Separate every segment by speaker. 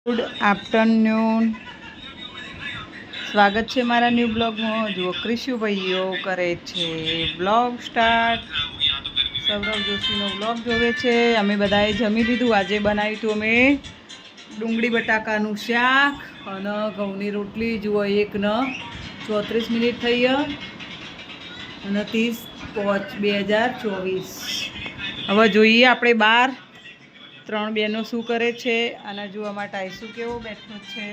Speaker 1: Good afternoon, સ્વાગત છે મારા ન્યૂ બ્લોગમાં. જુઓ ક્રિશુ ભાઈઓ કરે છે બ્લોગ સ્ટાર્ટ. સૌરવ જોશીનો બ્લોગ જોવે છે. અમે બધાએ જમી લીધું. આજે બનાવ્યું હતું અમે ડુંગળી બટાકાનું શાક અને ઘઉંની રોટલી. જુઓ 1:34 મિનિટ થઈ અને 30/5/2024. હવે જોઈએ આપણે બહાર ત્રણ બહેનો શું કરે છે. અને જો આમાં ટાઈસુ કેવો બેઠો છે.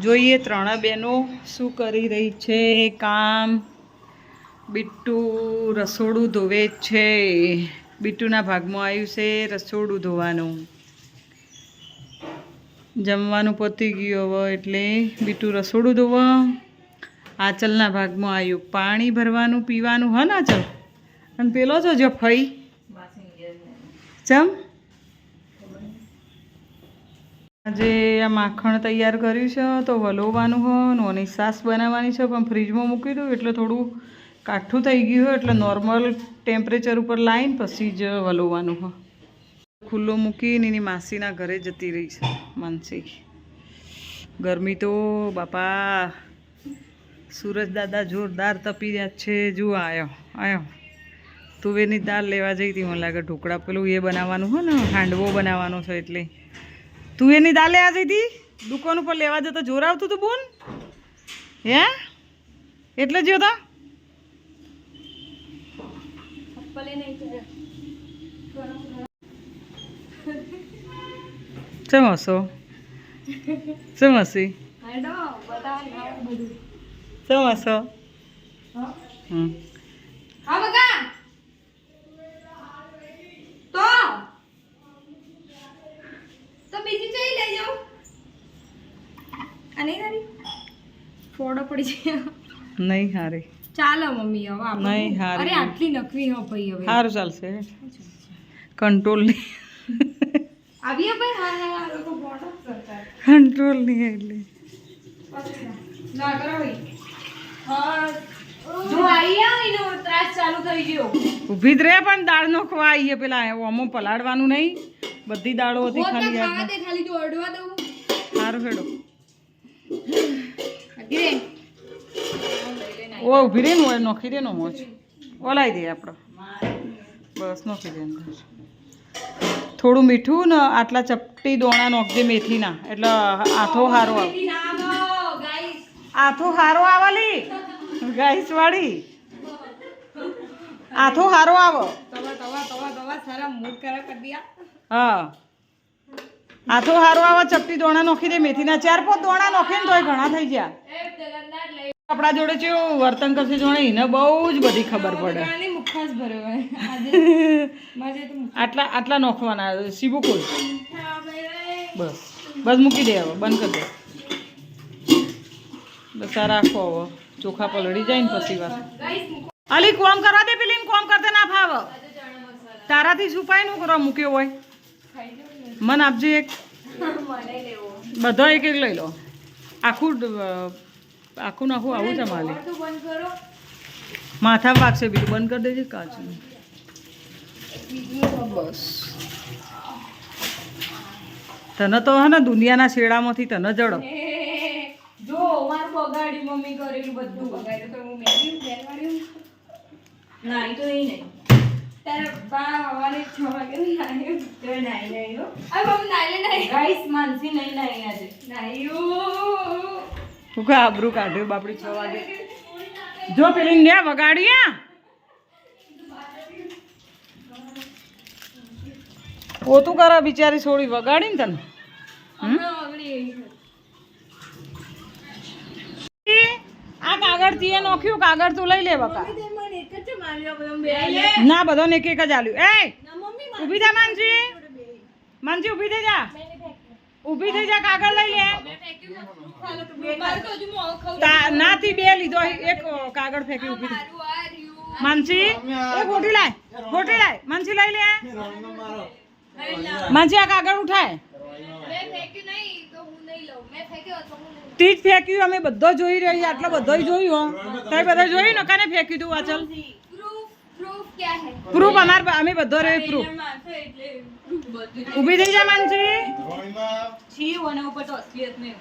Speaker 1: જોઈએ ત્રણ બહેનો શું કરી રહી છે કામ. બિટ્ટુ રસોડું ધોવે છે. બિટ્ટુના ભાગમાં આવ્યું છે રસોડું ધોવાનું. જમવાનું પતી ગયું હવે એટલે બિટ્ટુ રસોડું ધોવા. આંચલના ભાગમાં આવ્યું પાણી ભરવાનું પીવાનું. હા ને આંચલ? અને પેલો છો જો ફઈ ચમ આજે આ માખણ તૈયાર કર્યું છે તો વલોવાનું હોય. નોની સાસ બનાવવાની છે પણ ફ્રીજમાં મૂકી દઉં એટલે થોડું કાઠું થઈ ગયું હોય એટલે નોર્મલ ટેમ્પરેચર ઉપર લાવીને પછી જ વલોવાનું હોય. ખુલ્લો મૂકીને એની માસીના ઘરે જતી રહી છે માનસી. ગરમી તો બાપા સૂરજ દાદા જોરદાર તપી રહ્યા છે. જુઓ આવ્યો તુવેરની દાળ લેવા જઈ હતી. મને લાગે ઢોકળા પેલું એ બનાવવાનું હોય ને હાંડવો બનાવવાનો છે એટલે તુવેરની દાળ લેવા જઈ હતી. દુકાન ઉપર લેવા જતો જોર આવતું હતું બોન. હે એટલે જ હતા ચમ હસો ચમ હસી ચમ હસો.
Speaker 2: ફોડો પડી છે
Speaker 1: નહીં હારી
Speaker 2: ચાલો મમ્મી હવે
Speaker 1: નહીં હારી.
Speaker 2: અરે આટલી નકવી હો ભાઈ હવે
Speaker 1: સારું ચાલશે કંટ્રોલ નહીં
Speaker 2: આવ્યા ભાઈ. હા હા લોકો ફોડો કરતા
Speaker 1: કંટ્રોલ નહીં એટલે
Speaker 2: ના કરો ભાઈ. હા જો આયા એનો ત્રાસ ચાલુ થઈ ગયો.
Speaker 1: ઊભી જ રહે પણ દાળ નો ખવા આવીએ પેલા ઓમો પલાળવાનું નહીં. બધી દાળો હતી ખાલી
Speaker 2: ખાવા દે ખાલી જો અડવા દઉં.
Speaker 1: સારું હેડો
Speaker 2: અગીરે
Speaker 1: ઓ ઊભી રહી ને નોખી દે નો મોજ ઓલાઈ દે આપણે બસ નોખી દે અંદર. થોડું મીઠું ને આટલા ચપટી દોણા નોખજે મેથીના એટલે આથો હારો આવે. આથો હારો આવાલી ગાઈસ વાળી આથો હારો આવો. હા આથો હારો આવા ચપટી દોણા નોખી દે મેથીના. 4-5 દોણા નોખે ને તોય ઘણા થઈ ગયા. આપણા જોડે છે વર્તન કરશે જોડે એને બહુ જ બધી ખબર પડે. આટલા નોખવાના સીબુ કોઈ બસ બસ મૂકી દે હવે બંધ કરી દે. બસ આ રાખો હવે ચોખા પલળી જાય ને પછી વાત. અલી કોમ કરવા દે પેલી કોમ કરતા ના ફાવ. તારાથી છુપાય નું કરવા મૂક્યો હોય. મન આપજે એક બધો એક લઈ લો. આખું નાખું આવું છે માલી માથા વાગશે. બીજું બંધ કરી દેજે કાચું. બસ તને તો હે ને દુનિયાના શેડામાંથી તને જડો.
Speaker 2: જો માર બગાડી મમ્મી કરેલું બધું બગાડ્યું તો હું મેલી બેનવાડ્યું નાઈ તો નહીં તારે બા હવાને 6 વાગે નાઈ તો નાઈ નહીં હો. આ મમ્મી નાઈ નહીં ગાઈસ માનસી નહીં નાઈ આજે નાઈયો.
Speaker 1: તું કા આબરૂ કાઢ્યો બાપડી 6 વાગે જો પેલી ને વગાડી. પોતું કરો બિચારી છોડી વગાડી ને તને. આ કાગળ થી નોખ્યું કાગળ તું લઈ લે બકા. ના બધો ને એક જ આલ્યું. એ ઊભી થા માનસી. માનસી ઊભી થઈ જા. ઊભી થઈ જા કાગળ લઈ લે. નાથી 2 લીધો એક કાગળ ફેંકી ઊભી થઈ. માનસી એ ગોટી લાય માનસી લઈ લે. માનસી આ કાગળ ઉઠાય. તીજ ફેંક્યું અમે બધો જોઈ રહી. આટલો બધો જોયું તઈ બધા જોયું ને કાને ફેંક્યું તું. આ ચાલ
Speaker 2: ક્યાં હે
Speaker 1: પ્રૂફ અમે બધો રે પ્રૂફ
Speaker 2: માથે એટલે બધું
Speaker 1: ઊભી થઈ જા માનસી
Speaker 2: છી અને ઉપર તો અસલિયત નહીં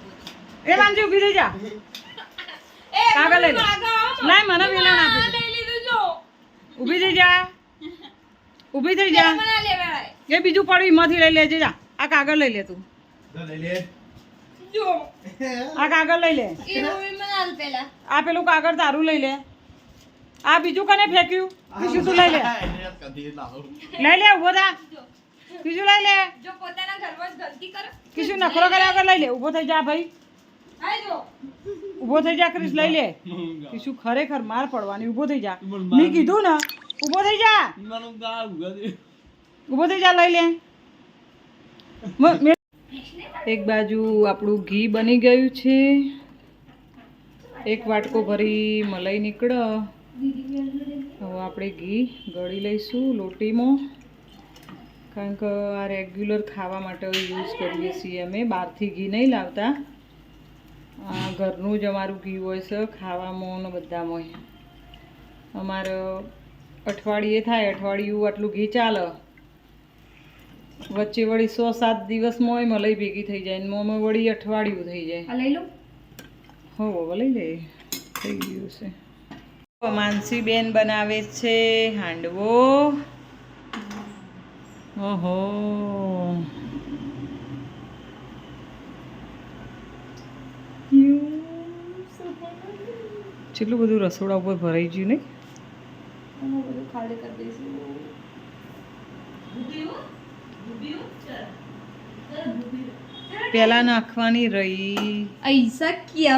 Speaker 1: એ માનસી ઊભી થઈ જા
Speaker 2: એ
Speaker 1: કાગળ લઈ લે લાય મને વેલણ આપી દે
Speaker 2: લઈ લીધું જો
Speaker 1: ઊભી થઈ જા ઊભી થઈ જા
Speaker 2: મને લેવાય
Speaker 1: એ બીજું પડ્યું એમાંથી લઈ લેજે જા આ કાગળ લઈ લે તું
Speaker 2: જો
Speaker 1: આ કાગળ લઈ લે
Speaker 2: એ મૂવી મને આલ પેલા
Speaker 1: આ પેલું કાગળ તારું લઈ લે આ બીજું કને ફેંક્યું બીજું તું લઈ લે લઈ લે ઊભો થા બીજું લઈ લે
Speaker 2: જો પોતાના ઘરમાં જ ગલતી કરે
Speaker 1: કિશુ નખરો કર્યા વગર લઈ લે ઊભો થઈ જા ભાઈ
Speaker 2: આય જો
Speaker 1: ઊભો થઈ જા ક્રિશ લઈ લે કિશુ ખરેખર માર પડવાની ઊભો થઈ જા મેં કીધું ને ઊભો થઈ જા ઊભો થઈ જા લઈ લે એક બાજુ આપણું ઘી બની ગયું છે એક વાટકો ભરી મલાઈ નીકળે હવે આપણે ઘી ગળી લઈશું લોટીમાં કારણ કે આ રેગ્યુલર ખાવા માટે યુઝ કરીએ છીએ અમે બહારથી ઘી નહીં લાવતા આ ઘરનું જ અમારું ઘી હોય છે ખાવામાં ને બધામાં અમારે અઠવાડિયે થાય અઠવાડિયું આટલું ઘી ચાલે વચ્ચે વળી 6-7 દિવસમાં મલાઈ ભેગી થઈ જાય મોમાં વળી અઠવાડિયું થઈ જાય
Speaker 2: આ લઈ લો
Speaker 1: હો લઈ લે થઈ ગયું છે માનસી બેન બનાવે છે હાંડવો ઓહો કેટલું બધું રસોડા ઉપર ભરાઈ ગયું નહીં
Speaker 2: બધું ખાલી કરી દઈશું
Speaker 1: પેલા નાખવાની રહી
Speaker 2: ऐसा क्या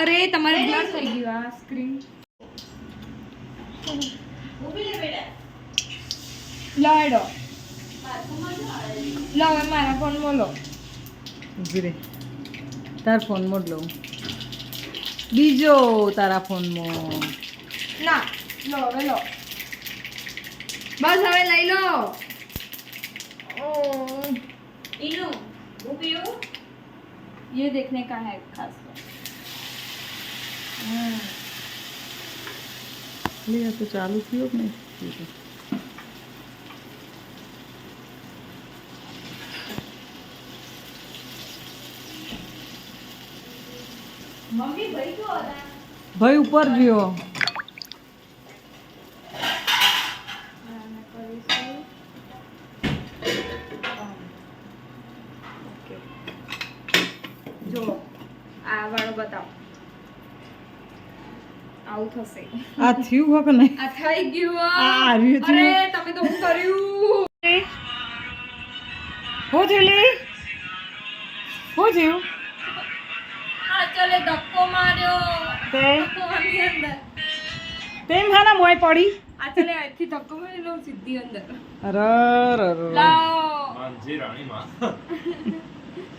Speaker 2: अरे તમારે બ્લર થઈ ગયું આ સ્ક્રીન લાડો લાવ મારા ફોન માં લો
Speaker 1: ઊભી રે તાર ફોનમાં જ લઉં બીજો તારા ફોનમાં
Speaker 2: ના લો હવે લો બસ હવે લઈ લો इनू वो पियो ये देखने का है खास
Speaker 1: લે આ તો ચાલુ થયો કે નહીં
Speaker 2: मम्मी भाई को होता
Speaker 1: ભાઈ ઉપર ગયો
Speaker 2: જો આ વાળો બતાવો આવું થશે
Speaker 1: આ થયું હો કે નહીં
Speaker 2: આ થઈ ગયું
Speaker 1: આ આવ્યું થયું.
Speaker 2: અરે તમે તો હું કર્યું
Speaker 1: હું થયું લી હું થયું
Speaker 2: આ ચલે ધક્કો માર્યો
Speaker 1: તે
Speaker 2: આની અંદર
Speaker 1: તેમ હાના મોય પડી
Speaker 2: આ ચલે અહીંથી ધક્કો મારી લો સીધી અંદર
Speaker 1: અરર
Speaker 2: લાવ
Speaker 3: માનસી રાણી માં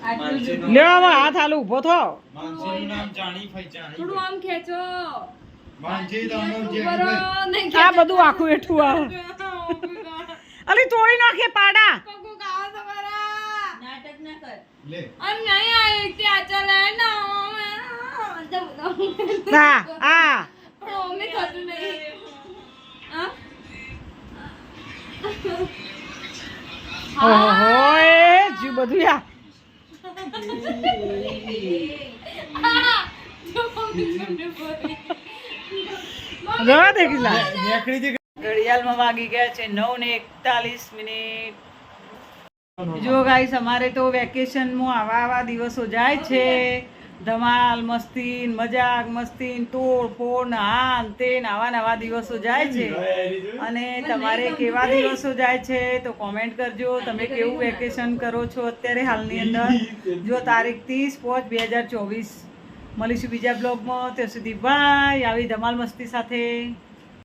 Speaker 2: આટલું જ.
Speaker 1: લેવામાં હાથ હાલ ઊભો થો
Speaker 3: માનસીનું નામ જાણી ફઈ જાણી
Speaker 2: થોડું આમ ખેંચો
Speaker 3: માનસી તાનો જે
Speaker 2: બરો નહીં
Speaker 1: આ બધું આખું એઠું આ અલી તોડી નાખે પાડા
Speaker 2: કોકો કાવા તમારા નાટક ના કર
Speaker 3: લે
Speaker 2: અમ નહીં આય કે આ ચલે ના
Speaker 1: ના આ
Speaker 2: પણ ઓમે થતું નહીં હા
Speaker 1: ઓહો એ જી બધું યા જવા દે કિલા
Speaker 3: નેકડી જે
Speaker 1: ઘડિયાળમાં વાગી ગયા છે 9:41 જો ગાઈસ અમારે તો વેકેશનમાં આવા દિવસો જાય છે ધમાલ મસ્તી મજાક મસ્તી તોડ ફોડ ને હાન તે આવા દિવસો જાય છે અને તમારે કેવા દિવસો જાય છે તો કોમેન્ટ કરજો તમે કેવું વેકેશન કરો છો અત્યારે હાલની અંદર જો તારીખ 30/5/2024 મળીશું બીજા બ્લોગમાં ત્યાં સુધી બાય આવી ધમાલ મસ્તી સાથે